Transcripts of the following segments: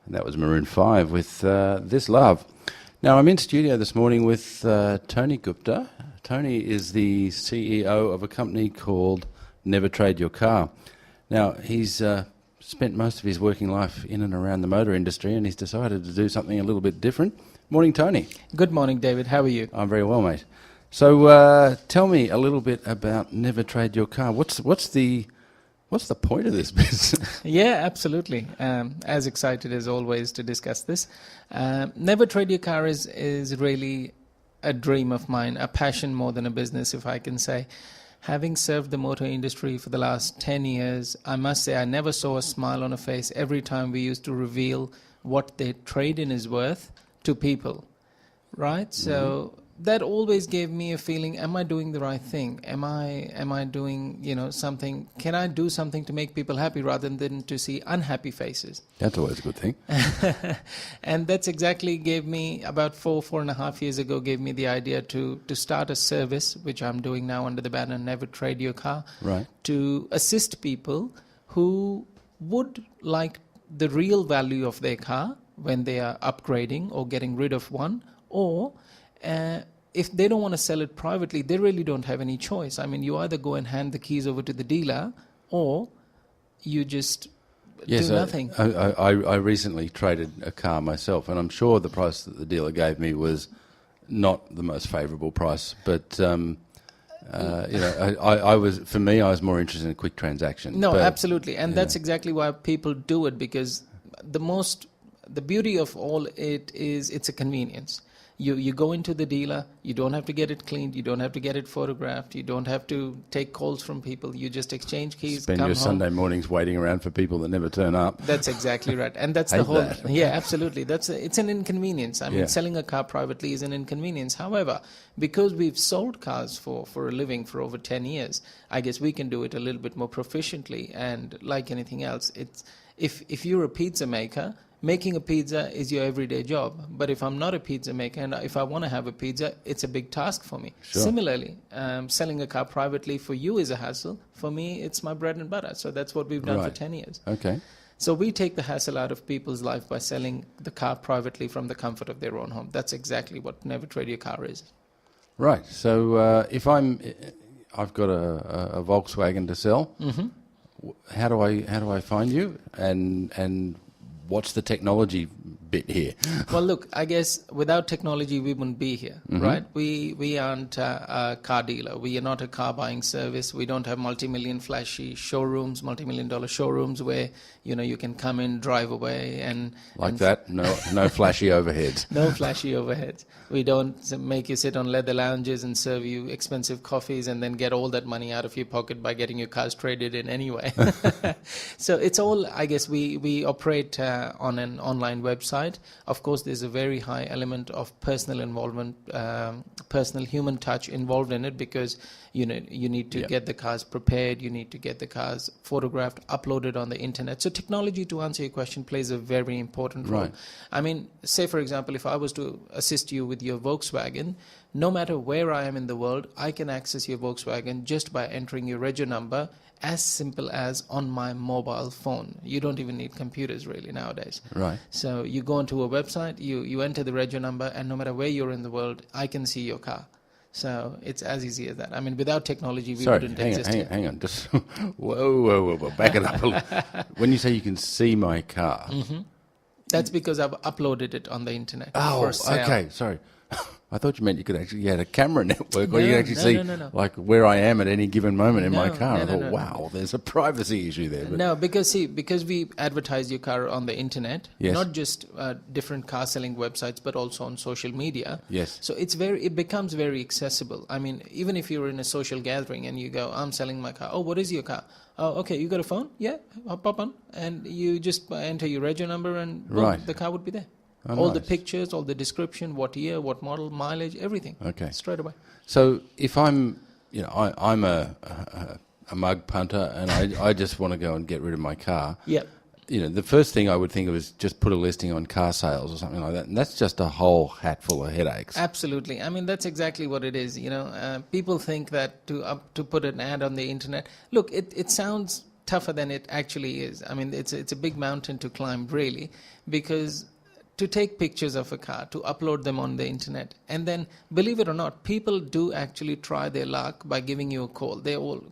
And that was Maroon 5 with This Love. Now, I'm in studio this morning with Tony Gupta. Tony is the CEO of a company called Never Trade Your Car. Now, he's spent most of his working life in and around the motor industry, and he's decided to do something a little bit different. Morning, Tony. Good morning, David. How are you? I'm very well, mate. So tell me a little bit about Never Trade Your Car. What's the point of this business? Yeah, absolutely. As excited as always to discuss this. Never Trade Your Car is really a dream of mine, a passion more than a business, if I can say. Having served the motor industry for the last 10 years, I must say I never saw a smile on a face every time we used to reveal what their trade-in is worth to people, right? So that always gave me a feeling, am I doing the right thing? Am I doing, something? Can I do something to make people happy rather than to see unhappy faces? That's always a good thing. And that's exactly gave me, about 4.5 years ago, gave me the idea to start a service, which I'm doing now under the banner Never Trade Your Car, right, to assist people who would like the real value of their car when they are upgrading or getting rid of one, or if they don't want to sell it privately, they really don't have any choice. I mean, you either go and hand the keys over to the dealer, or you just do nothing. I recently traded a car myself, and I'm sure the price that the dealer gave me was not the most favourable price. But I was more interested in a quick transaction. No, absolutely, and that's exactly why people do it, because the beauty of all it is, it's a convenience. You go into the dealer, you don't have to get it cleaned, you don't have to get it photographed, you don't have to take calls from people, you just exchange keys, Spend come your home. Sunday mornings waiting around for people that never turn up. That's exactly right. And that's the whole... Yeah, absolutely. It's an inconvenience. I mean, selling a car privately is an inconvenience. However, because we've sold cars for a living for over 10 years, I guess we can do it a little bit more proficiently. And like anything else, it's if you're a pizza maker, making a pizza is your everyday job. But if I'm not a pizza maker and if I want to have a pizza, it's a big task for me. Sure. Similarly, selling a car privately for you is a hassle. For me, it's my bread and butter. So that's what we've done for 10 years. Okay. So we take the hassle out of people's life by selling the car privately from the comfort of their own home. That's exactly what Never Trade Your Car is. Right. So if I've got a Volkswagen to sell, how do I find you? And what's the technology bit here? Well, look, I guess without technology, we wouldn't be here, right? We aren't a car dealer. We are not a car buying service. We don't have multi-million flashy showrooms, multi-million-dollar showrooms where, you can come in, drive away and... that? No flashy overheads. No flashy overheads. We don't make you sit on leather lounges and serve you expensive coffees and then get all that money out of your pocket by getting your cars traded in anyway. So it's all, I guess, we operate on an online website. Of course, there's a very high element of personal involvement, personal human touch involved in it, because you need to get the cars prepared, you need to get the cars photographed, uploaded on the internet. So technology, to answer your question, plays a very important role. Right. I mean, say for example, if I was to assist you with your Volkswagen, no matter where I am in the world, I can access your Volkswagen just by entering your reg number, as simple as on my mobile phone. You don't even need computers really nowadays. Right. So you go onto a website, you enter the reg number, and no matter where you're in the world, I can see your car. So it's as easy as that. I mean, without technology, we wouldn't exist here. Hang on. Just whoa. Back it up a little. When you say you can see my car... That's because I've uploaded it on the internet. Oh, for sale. okay. Sorry. I thought you meant you had a camera network where you could actually see No. like where I am at any given moment in my car. I thought, no. wow, there's a privacy issue there. But No, because we advertise your car on the internet, Yes. not just different car selling websites, but also on social media. Yes. So it becomes very accessible. I mean, even if you're in a social gathering and you go, I'm selling my car. Oh, what is your car? Oh, okay, you got a phone? Yeah, I'll pop on. And you just enter your reg number and boom, the car would be there. Oh, all the nice. pictures, all the description, what year, what model, mileage, everything. Okay. Straight away. So if I'm a mug punter and I just want to go and get rid of my car. Yeah. The first thing I would think of is just put a listing on car sales or something like that. And that's just a whole hat full of headaches. Absolutely. I mean, that's exactly what it is. People think that to put an ad on the internet, look, it sounds tougher than it actually is. I mean, it's a big mountain to climb, really, because to take pictures of a car, to upload them on the internet, and then, believe it or not, people do actually try their luck by giving you a call.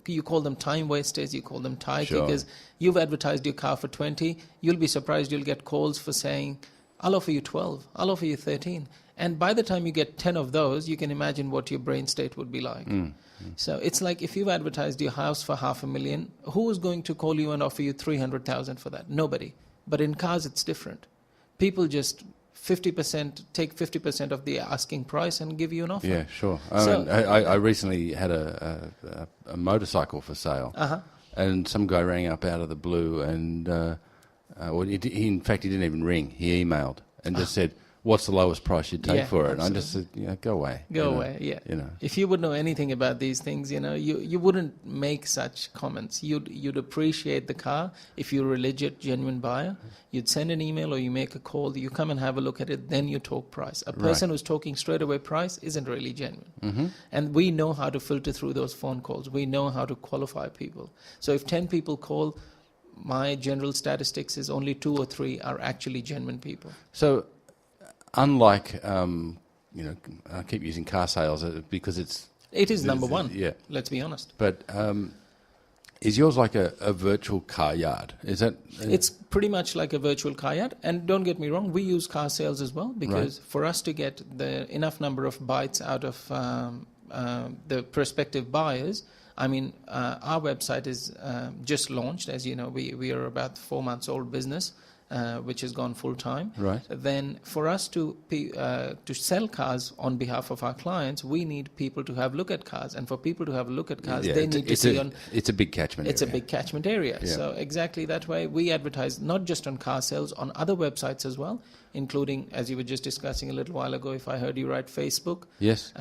You call them time wasters, you call them tire kickers. You've advertised your car for 20. You'll be surprised you'll get calls for saying, I'll offer you 12, I'll offer you 13. And by the time you get 10 of those, you can imagine what your brain state would be like. So it's like if you've advertised your house for $500,000, who is going to call you and offer you 300,000 for that? Nobody. But in cars, it's different. People just take 50% of the asking price and give you an offer. Yeah, sure. I recently had a motorcycle for sale, and some guy rang up out of the blue, and in fact, he didn't even ring. He emailed and just said, what's the lowest price you'd take for it? And I just said, go away. Go away, yeah. If you would know anything about these things, you wouldn't make such comments. You'd appreciate the car. If you're a legit, genuine buyer, you'd send an email or you make a call, you come and have a look at it, then you talk price. A person who's talking straight away price isn't really genuine. And we know how to filter through those phone calls. We know how to qualify people. So if 10 people call, my general statistics is only 2 or 3 are actually genuine people. So, unlike, I keep using car sales because it is number one. Yeah, let's be honest. But is yours like a virtual car yard? Is that? It's pretty much like a virtual car yard. And don't get me wrong, we use car sales as well, because for us to get the enough number of bites out of the prospective buyers. I mean, our website is just launched. As you know, we are about 4 months old business, which has gone full time. Right. Then for us to sell cars on behalf of our clients, we need people to have a look at cars. And for people to have a look at cars, they need to see on... It's a big catchment area. It's a big catchment area. Yeah. So exactly that way, we advertise not just on car sales, on other websites as well, including, as you were just discussing a little while ago, if I heard you right, Facebook. Yes.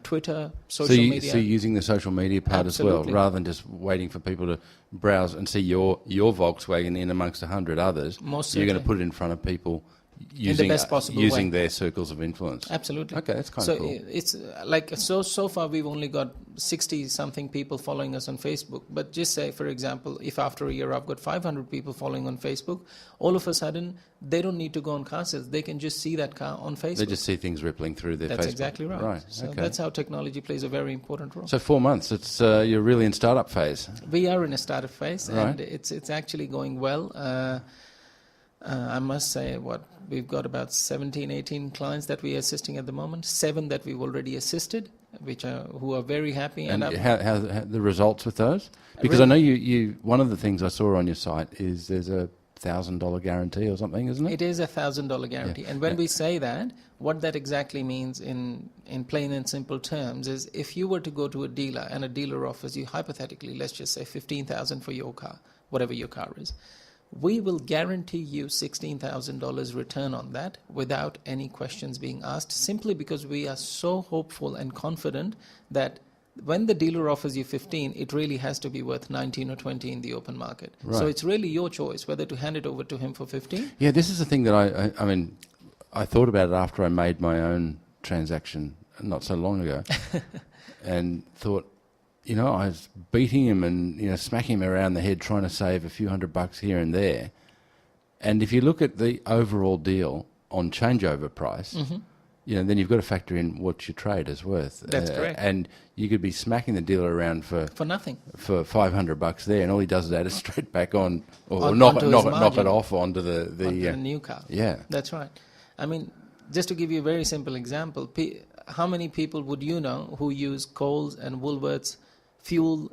Twitter, social media. So you're using the social media part Absolutely. as well, rather than just waiting for people to browse and see your Volkswagen in amongst 100 others. Most you're going certainly. to put it in front of people using, in the best possible using way. their circles of influence. Absolutely. Okay, that's kind of cool. So it's like, so far we've only got 60-something people following us on Facebook. But just say, for example, if after a year I've got 500 people following on Facebook, all of a sudden they don't need to go on car sales. They can just see that car on Facebook. They just see things rippling through their Facebook. That's exactly right. Right. So okay. that's how technology plays a very important role. So 4 months, it's you're really in startup phase. We are in a startup phase, Right. and it's actually going well. I must say, we've got about 17, 18 clients that we are assisting at the moment, 7 that we've already assisted, who are very happy. And how the results with those? Because I know you one of the things I saw on your site is there's a $1,000 guarantee or something, isn't it? It is a $1,000 guarantee. Yeah. And when we say that, what that exactly means in plain and simple terms is, if you were to go to a dealer and a dealer offers you, hypothetically, let's just say $15,000 for your car, whatever your car is, we will guarantee you $16,000 return on that without any questions being asked, simply because we are so hopeful and confident that when the dealer offers you 15, it really has to be worth 19 or 20 in the open market. Right. So it's really your choice whether to hand it over to him for 15. Yeah, this is the thing that I mean, I thought about it after I made my own transaction not so long ago, and thought, I was beating him and smacking him around the head trying to save a few $100 here and there. And if you look at the overall deal on changeover price, then you've got to factor in what your trade is worth. That's correct. And you could be smacking the dealer around for nothing, for $500 there, and all he does is add it straight back on, or knock it off onto the new car. Yeah, that's right. I mean, just to give you a very simple example, how many people would you know who use Coles and Woolworths fuel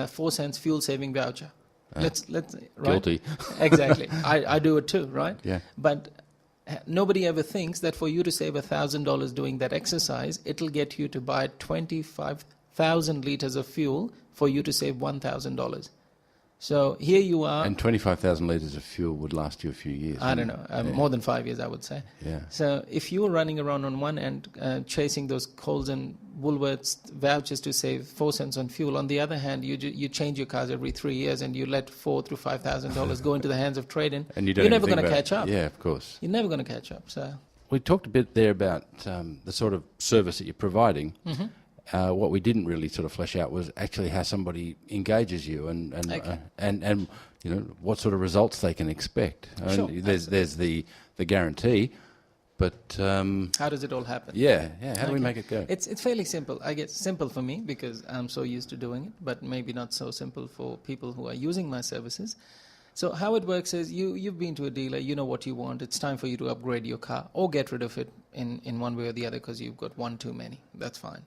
4 cents fuel saving voucher? Let's right? Guilty. Exactly. I do it too, right? Yeah. But nobody ever thinks that for you to save $1,000 doing that exercise, it'll get you to buy 25,000 liters of fuel for you to save $1,000. So here you are. And 25,000 litres of fuel would last you a few years. I don't know, more than 5 years, I would say. Yeah. So if you were running around on one end chasing those Coles and Woolworths vouchers to save 4 cents on fuel, on the other hand, you change your cars every 3 years and you let $4,000 to $5,000 go into the hands of trading, and you're never going to catch up. Yeah, of course. You're never going to catch up. So we talked a bit there about the sort of service that you're providing. What we didn't really sort of flesh out was actually how somebody engages you and you know what sort of results they can expect. Sure, There's the guarantee, but how does it all happen? yeah. How do we make it go? It's fairly simple. I guess simple for me because I'm so used to doing it, but maybe not so simple for people who are using my services. So how it works is you've been to a dealer, you know what you want. It's time for you to upgrade your car or get rid of it in one way or the other because you've got one too many. That's fine.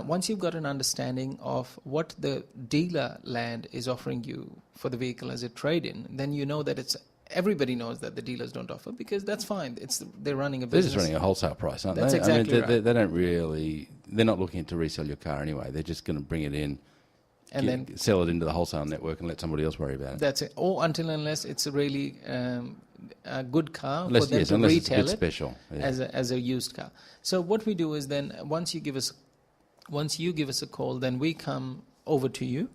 Once you've got an understanding of what the dealer land is offering you for the vehicle as a trade-in, then you know that everybody knows that the dealers don't offer because that's fine. They're running a They're business. just running a wholesale price, aren't That's they? exactly right. They don't really. They're not looking to resell your car anyway. They're just going to bring it in. And then sell it into the wholesale network and let somebody else worry about it. That's it. Or unless it's a really a good car unless, for them to unless retail it's a bit it special as a used car. So what we do is then once you give us a call, then we come over to you.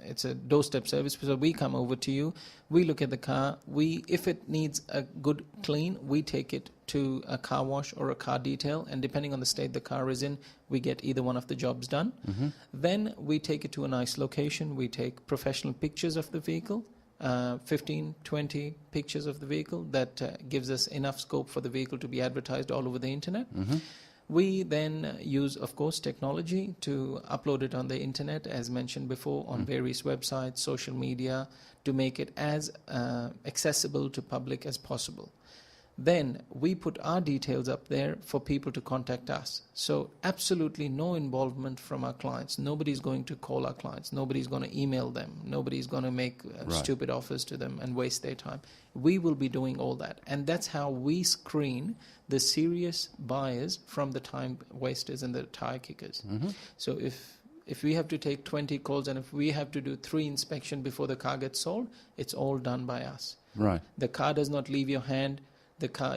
It's a doorstep service, so we come over to you. We look at the car. If it needs a good clean, we take it to a car wash or a car detail, and depending on the state the car is in, we get either one of the jobs done. Mm-hmm. Then we take it to a nice location. We take professional pictures of the vehicle, 15, 20 pictures of the vehicle that gives us enough scope for the vehicle to be advertised all over the internet. Mm-hmm. We then use, of course, technology to upload it on the internet, as mentioned before, on various websites, social media, to make it as accessible to public as possible. Then we put our details up there for people to contact us. So absolutely no involvement from our clients. Nobody's going to call our clients. Nobody's going to email them. Nobody's going to make stupid offers to them and waste their time. We will be doing all that. And that's how we screen the serious buyers from the time wasters and the tire kickers. Mm-hmm. So if we have to take 20 calls and if we have to do 3 inspections before the car gets sold, it's all done by us. Right. The car does not leave your hand.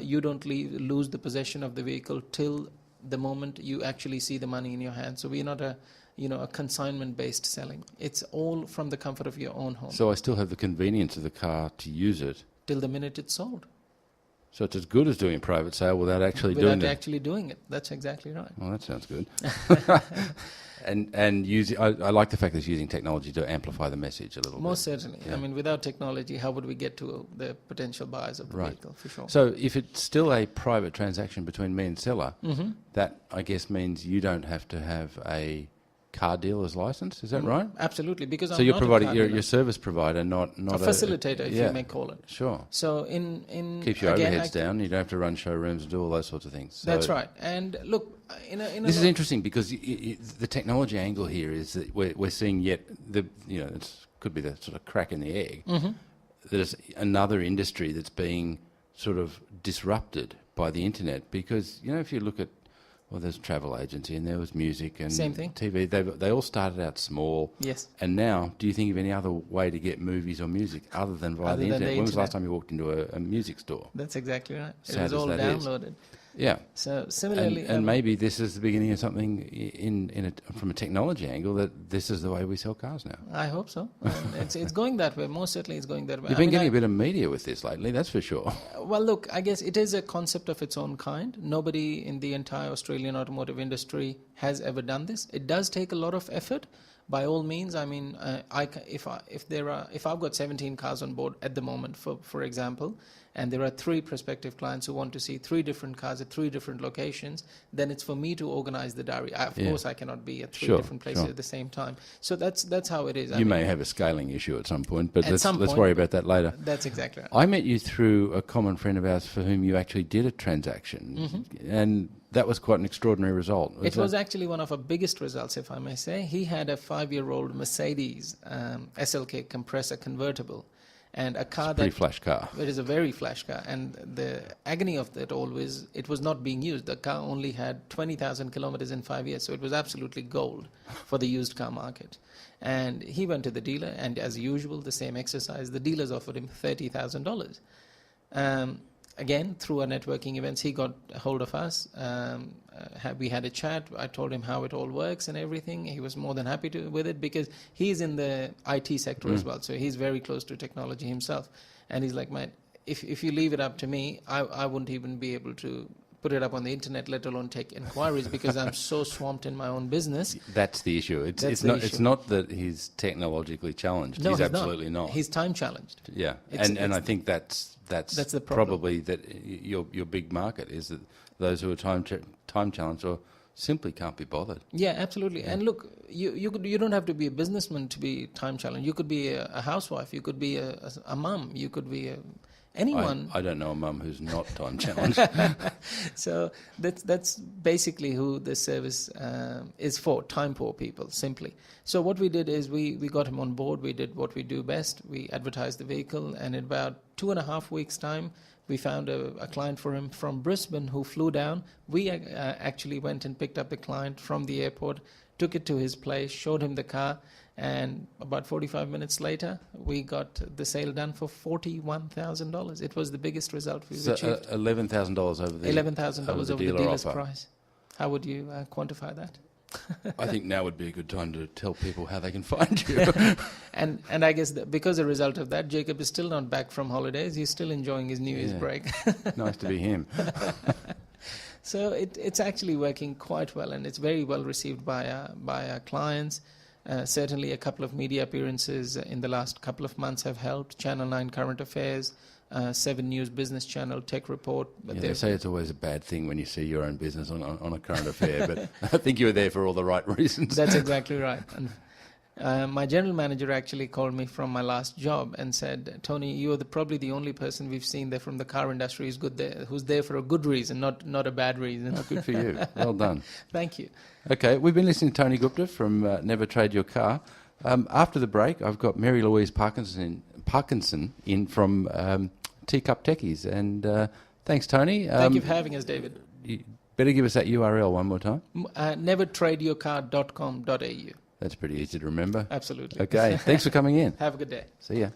You don't lose the possession of the vehicle till the moment you actually see the money in your hand. So we're not a consignment-based selling. It's all from the comfort of your own home. So I still have the convenience of the car to use it. Till the minute it's sold. So it's as good as doing a private sale without actually Without doing it. actually doing it. That's exactly right. Well, that sounds good. And I like the fact that it's using technology to amplify the message a little Most bit. certainly. Yeah. I mean, without technology, how would we get to the potential buyers of the Right. vehicle, for sure? So if it's still a private transaction between me and seller, Mm-hmm. that I guess means you don't have to have a car dealer's license. Is that right? Absolutely, because So I'm you're not providing a car your dealer. service provider, not a facilitator, if you may call it. Sure. So in Keeps your again, overheads down. You don't have to run showrooms and do all those sorts of things. So That's right. And look, this is interesting because the technology angle here is that we're seeing yet it could be the sort of crack in the egg. Mm-hmm. There's another industry that's being sort of disrupted by the internet because if you look at there's travel agency and there was music and Same thing. TV. They all started out small. Yes. And now, do you think of any other way to get movies or music other than via the internet? When was the last time you walked into a music store? That's exactly right. It Sad was as all that is. downloaded. Yeah. So similarly, And maybe this is the beginning of something from a technology angle that this is the way we sell cars now. I hope so. It's going that way. Most certainly, it's going that way. You've been getting a bit of media with this lately, that's for sure. Well, look, I guess it is a concept of its own kind. Nobody in the entire Australian automotive industry has ever done this. It does take a lot of effort. By all means, I mean, if I've got 17 cars on board at the moment, for example, and there are 3 prospective clients who want to see 3 different cars at 3 different locations, then it's for me to organize the diary. Of course, I cannot be at 3 different places at the same time. So that's how it is. You may have a scaling issue at some point, but let's point, worry about that later. That's exactly right. I met you through a common friend of ours for whom you actually did a transaction, and that was quite an extraordinary result. It was actually one of our biggest results, if I may say. He had a 5-year-old Mercedes SLK compressor convertible, and a car pretty flash car. It is a very flash car, and the agony of it always, it was not being used. The car only had 20,000 kilometers in 5 years, so it was absolutely gold for the used car market. And he went to the dealer, and as usual, the same exercise, the dealers offered him $30,000. Again, through our networking events, he got a hold of us. We had a chat. I told him how it all works and everything. He was more than happy with it because he's in the IT sector as well. So he's very close to technology himself. And he's like, man, if you leave it up to me, I wouldn't even be able to put it up on the internet, let alone take inquiries, because I'm so swamped in my own business. That's the issue. It's not that he's technologically challenged. No, he's he's absolutely not. He's time challenged. Yeah, and I think that's the problem. probably that your big market is that those who are time challenged or simply can't be bothered. Yeah, absolutely. Yeah. And look, you don't have to be a businessman to be time challenged. You could be a housewife. You could be a mum. You could be anyone. I don't know a mum who's not time challenged. So that's basically who this service is for, time poor people, simply. So what we did is we got him on board. We did what we do best. We advertised the vehicle, and in about 2.5 weeks' time, we found a client for him from Brisbane who flew down. We actually went and picked up the client from the airport, took it to his place, showed him the car, and about 45 minutes later, we got the sale done for $41,000. It was the biggest result we've achieved. $11,000 over the $11,000 over the dealer's offer. price. How would you quantify that? I think now would be a good time to tell people how they can find you. and I guess that because a result of that, Jacob is still not back from holidays. He's still enjoying his New Year's break. Nice to be him. So it's actually working quite well, and it's very well received by our clients. Certainly a couple of media appearances in the last couple of months have helped. Channel 9 Current Affairs, 7 News Business Channel, Tech Report. But they say it's always a bad thing when you see your own business on a current affair, but I think you were there for all the right reasons. That's exactly right. And my general manager actually called me from my last job and said, Tony, you're probably the only person we've seen there from the car industry who's there for a good reason, not a bad reason. Oh, good for you. Well done. Thank you. Okay, we've been listening to Tony Gupta from Never Trade Your Car. After the break, I've got Mary Louise Parkinson in from Teacup Techies. And thanks, Tony. Thank you for having us, David. You better give us that URL one more time. Nevertradeyourcar.com.au. That's pretty easy to remember. Absolutely. Okay, thanks for coming in. Have a good day. See ya.